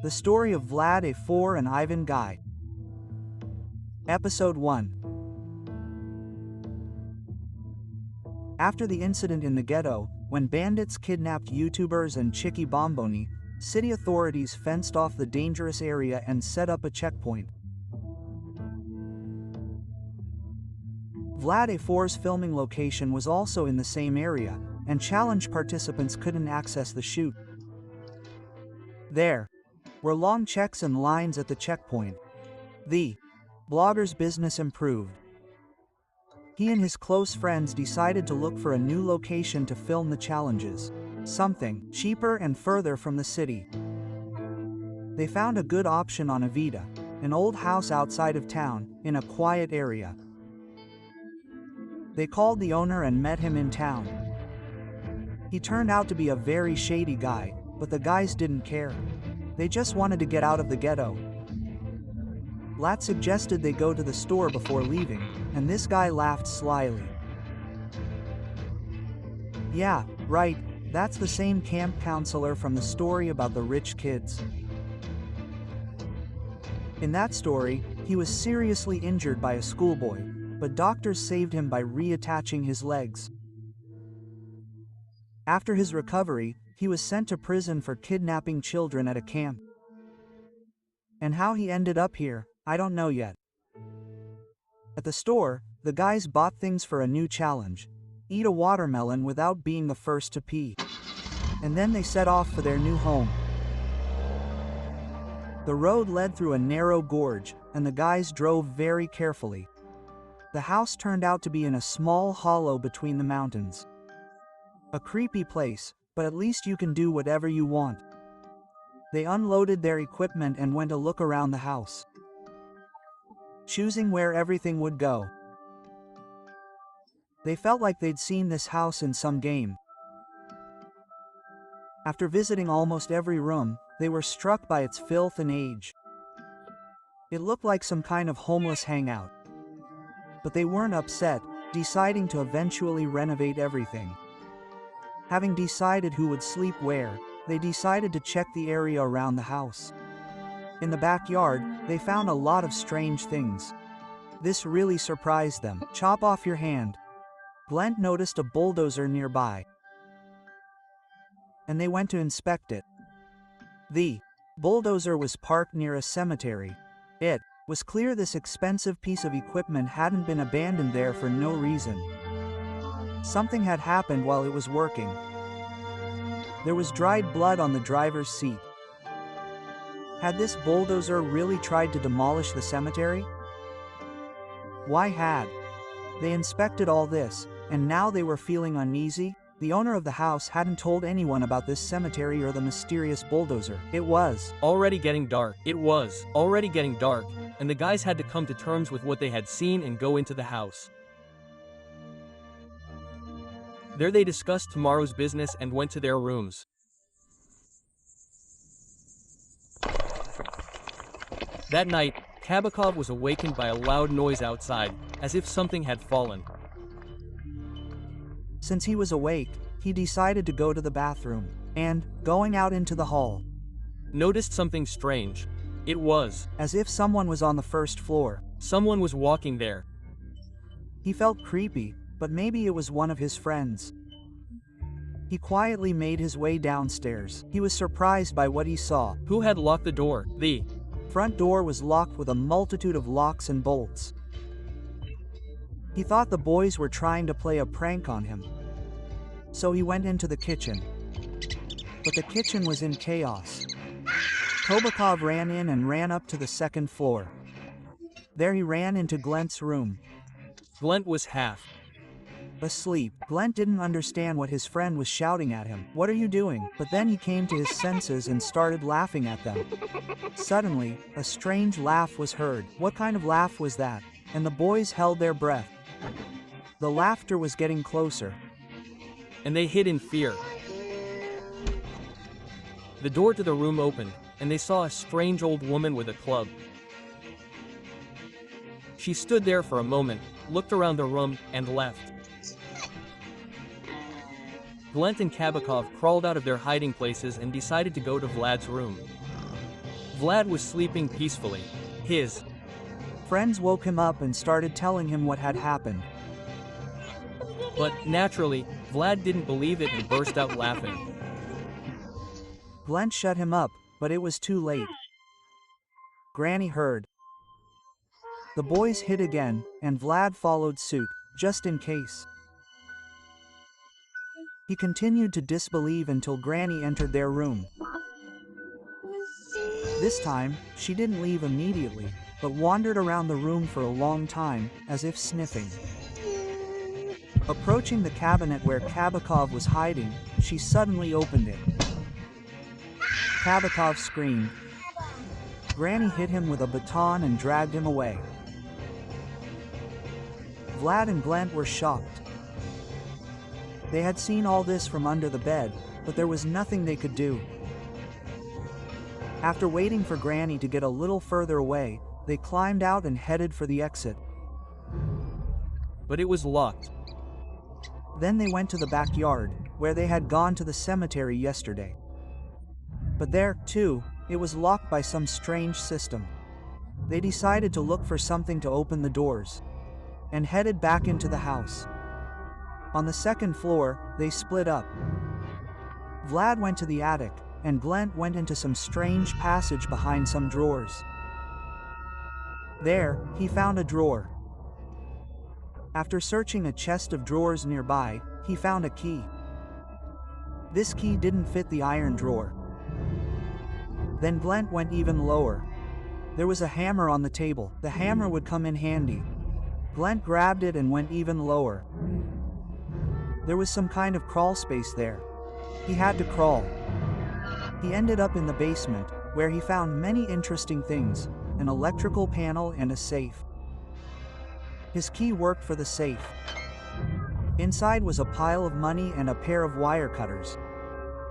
The story of Vlad A4 and lvanguy. Episode 1. After the incident in the ghetto, when bandits kidnapped YouTubers and Chicky Bomboni, city authorities fenced off the dangerous area and set up a checkpoint. Vlad A4's filming location was also in the same area, and challenge participants couldn't access the shoot. There were long checks and lines at the checkpoint. The blogger's business improved. He and his close friends decided to look for a new location to film the challenges, something cheaper and further from the city. They found a good option on Avida, an old house outside of town, in a quiet area. They called the owner and met him in town. He turned out to be a very shady guy, but the guys didn't care. They just wanted to get out of the ghetto. Vlad suggested they go to the store before leaving, and this guy laughed slyly. Yeah, right, that's the same camp counselor from the story about the rich kids. In that story, he was seriously injured by a schoolboy, but doctors saved him by reattaching his legs. After his recovery, he was sent to prison for kidnapping children at a camp. And how he ended up here, I don't know yet. At the store, the guys bought things for a new challenge: eat a watermelon without being the first to pee. And then they set off for their new home. The road led through a narrow gorge, and the guys drove very carefully. The house turned out to be in a small hollow between the mountains. A creepy place, but at least you can do whatever you want. They unloaded their equipment and went to look around the house, choosing where everything would go. They felt like they'd seen this house in some game. After visiting almost every room, they were struck by its filth and age. It looked like some kind of homeless hangout. But they weren't upset, deciding to eventually renovate everything. Having decided who would sleep where, they decided to check the area around the house. In the backyard, they found a lot of strange things. This really surprised them. Chop off your hand. Glent noticed a bulldozer nearby, and they went to inspect it. The bulldozer was parked near a cemetery. It was clear this expensive piece of equipment hadn't been abandoned there for no reason. Something had happened while it was working. There was dried blood on the driver's seat. Had this bulldozer really tried to demolish the cemetery? Why had they inspected all this, and now they were feeling uneasy? The owner of the house hadn't told anyone about this cemetery or the mysterious bulldozer. It was already getting dark. And the guys had to come to terms with what they had seen and go into the house. There they discussed tomorrow's business and went to their rooms. That night, Kabakov was awakened by a loud noise outside, as if something had fallen. Since he was awake, he decided to go to the bathroom, and, going out into the hall, noticed something strange. It was as if someone was on the first floor. Someone was walking there. He felt creepy, but maybe it was one of his friends. He quietly made his way downstairs. He was surprised by what he saw. Who had locked the door? The front door was locked with a multitude of locks and bolts. He thought the boys were trying to play a prank on him. So he went into the kitchen. But the kitchen was in chaos. Kabakov ran in and ran up to the second floor. There he ran into Glent's room. Glent was half asleep. Glent didn't understand what his friend was shouting at him. "What are you doing?" But then he came to his senses and started laughing at them. Suddenly, a strange laugh was heard. What kind of laugh was that? And the boys held their breath. The laughter was getting closer. And they hid in fear. The door to the room opened, and they saw a strange old woman with a club. She stood there for a moment, looked around the room, and left. Glent and Kabakov crawled out of their hiding places and decided to go to Vlad's room. Vlad was sleeping peacefully. His friends woke him up and started telling him what had happened. But, naturally, Vlad didn't believe it and burst out laughing. Glenn shut him up, but it was too late. Granny heard. The boys hid again, and Vlad followed suit, just in case. He continued to disbelieve until Granny entered their room. This time, she didn't leave immediately, but wandered around the room for a long time, as if sniffing. Approaching the cabinet where Kabakov was hiding, she suddenly opened it. Kabakov screamed. Granny hit him with a baton and dragged him away. Vlad and Glent were shocked. They had seen all this from under the bed, but there was nothing they could do. After waiting for Granny to get a little further away, they climbed out and headed for the exit. But it was locked. Then they went to the backyard, where they had gone to the cemetery yesterday. But there, too, it was locked by some strange system. They decided to look for something to open the doors, and headed back into the house. On the second floor, they split up. Vlad went to the attic, and Glent went into some strange passage behind some drawers. There, he found a drawer. After searching a chest of drawers nearby, he found a key. This key didn't fit the iron drawer. Then Glent went even lower. There was a hammer on the table. The hammer would come in handy. Glent grabbed it and went even lower. There was some kind of crawl space there. He had to crawl. He ended up in the basement, where he found many interesting things, an electrical panel and a safe. His key worked for the safe. Inside was a pile of money and a pair of wire cutters.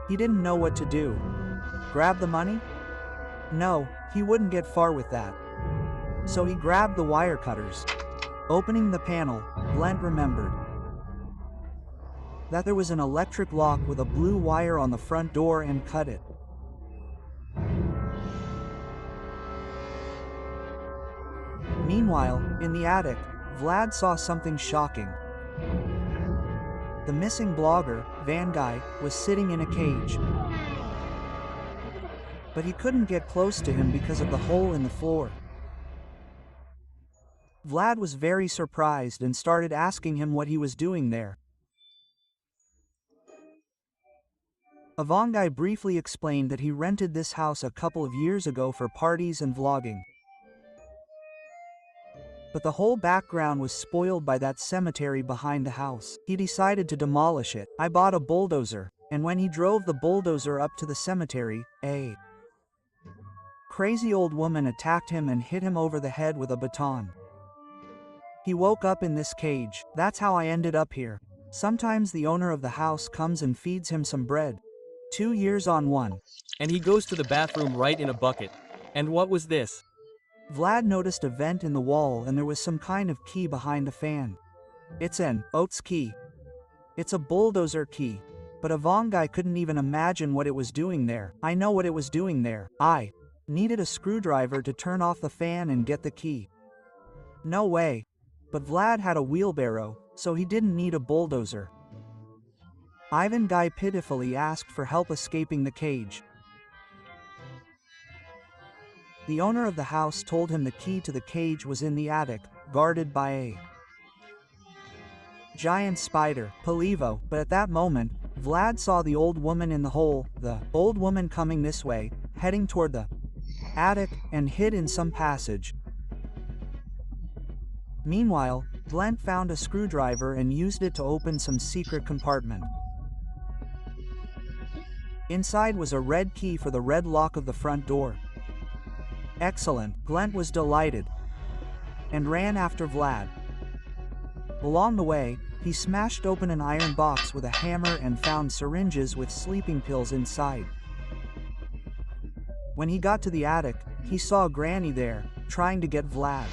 He didn't know what to do. Grab the money? No, he wouldn't get far with that. So he grabbed the wire cutters. Opening the panel, Glent remembered that there was an electric lock with a blue wire on the front door and cut it. Meanwhile, in the attic, Vlad saw something shocking. The missing blogger, lvanguy, was sitting in a cage. But he couldn't get close to him because of the hole in the floor. Vlad was very surprised and started asking him what he was doing there. lvanguy briefly explained that he rented this house a couple of years ago for parties and vlogging. But the whole background was spoiled by that cemetery behind the house. He decided to demolish it. I bought a bulldozer, and when he drove the bulldozer up to the cemetery, a crazy old woman attacked him and hit him over the head with a baton. He woke up in this cage. That's how I ended up here. Sometimes the owner of the house comes and feeds him some bread. 2 years on one. And he goes to the bathroom right in a bucket. And what was this? Vlad noticed a vent in the wall and there was some kind of key behind the fan. It's an oats key. It's a bulldozer key. But lvanguy couldn't even imagine what it was doing there. I know what it was doing there. I needed a screwdriver to turn off the fan and get the key. No way. But Vlad had a wheelbarrow, so he didn't need a bulldozer. lvanguy pitifully asked for help escaping the cage. The owner of the house told him the key to the cage was in the attic, guarded by a giant spider, Polivo. But at that moment, Vlad saw the old woman in the hole, the old woman coming this way, heading toward the attic, and hid in some passage. Meanwhile, Glent found a screwdriver and used it to open some secret compartment. Inside was a red key for the red lock of the front door. Excellent, Glent was delighted, and ran after Vlad. Along the way, he smashed open an iron box with a hammer and found syringes with sleeping pills inside. When he got to the attic, he saw Granny there, trying to get Vlad.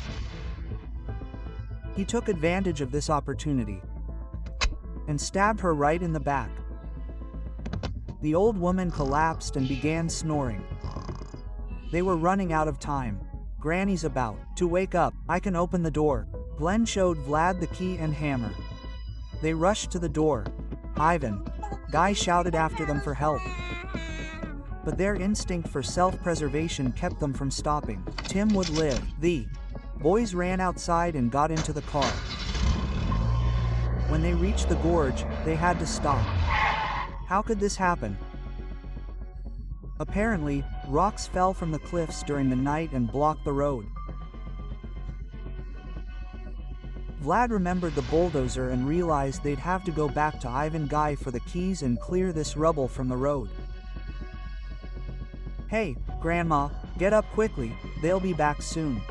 He took advantage of this opportunity and stabbed her right in the back. The old woman collapsed and began snoring. They were running out of time. Granny's about to wake up. I can open the door. Glenn showed Vlad the key and hammer. They rushed to the door. Ivan, Guy shouted after them for help. But their instinct for self-preservation kept them from stopping. Tim would live. The boys ran outside and got into the car. When they reached the gorge, they had to stop. How could this happen? Apparently, rocks fell from the cliffs during the night and blocked the road. Vlad remembered the bulldozer and realized they'd have to go back to Ivan Guy for the keys and clear this rubble from the road. Hey, Grandma, get up quickly, they'll be back soon.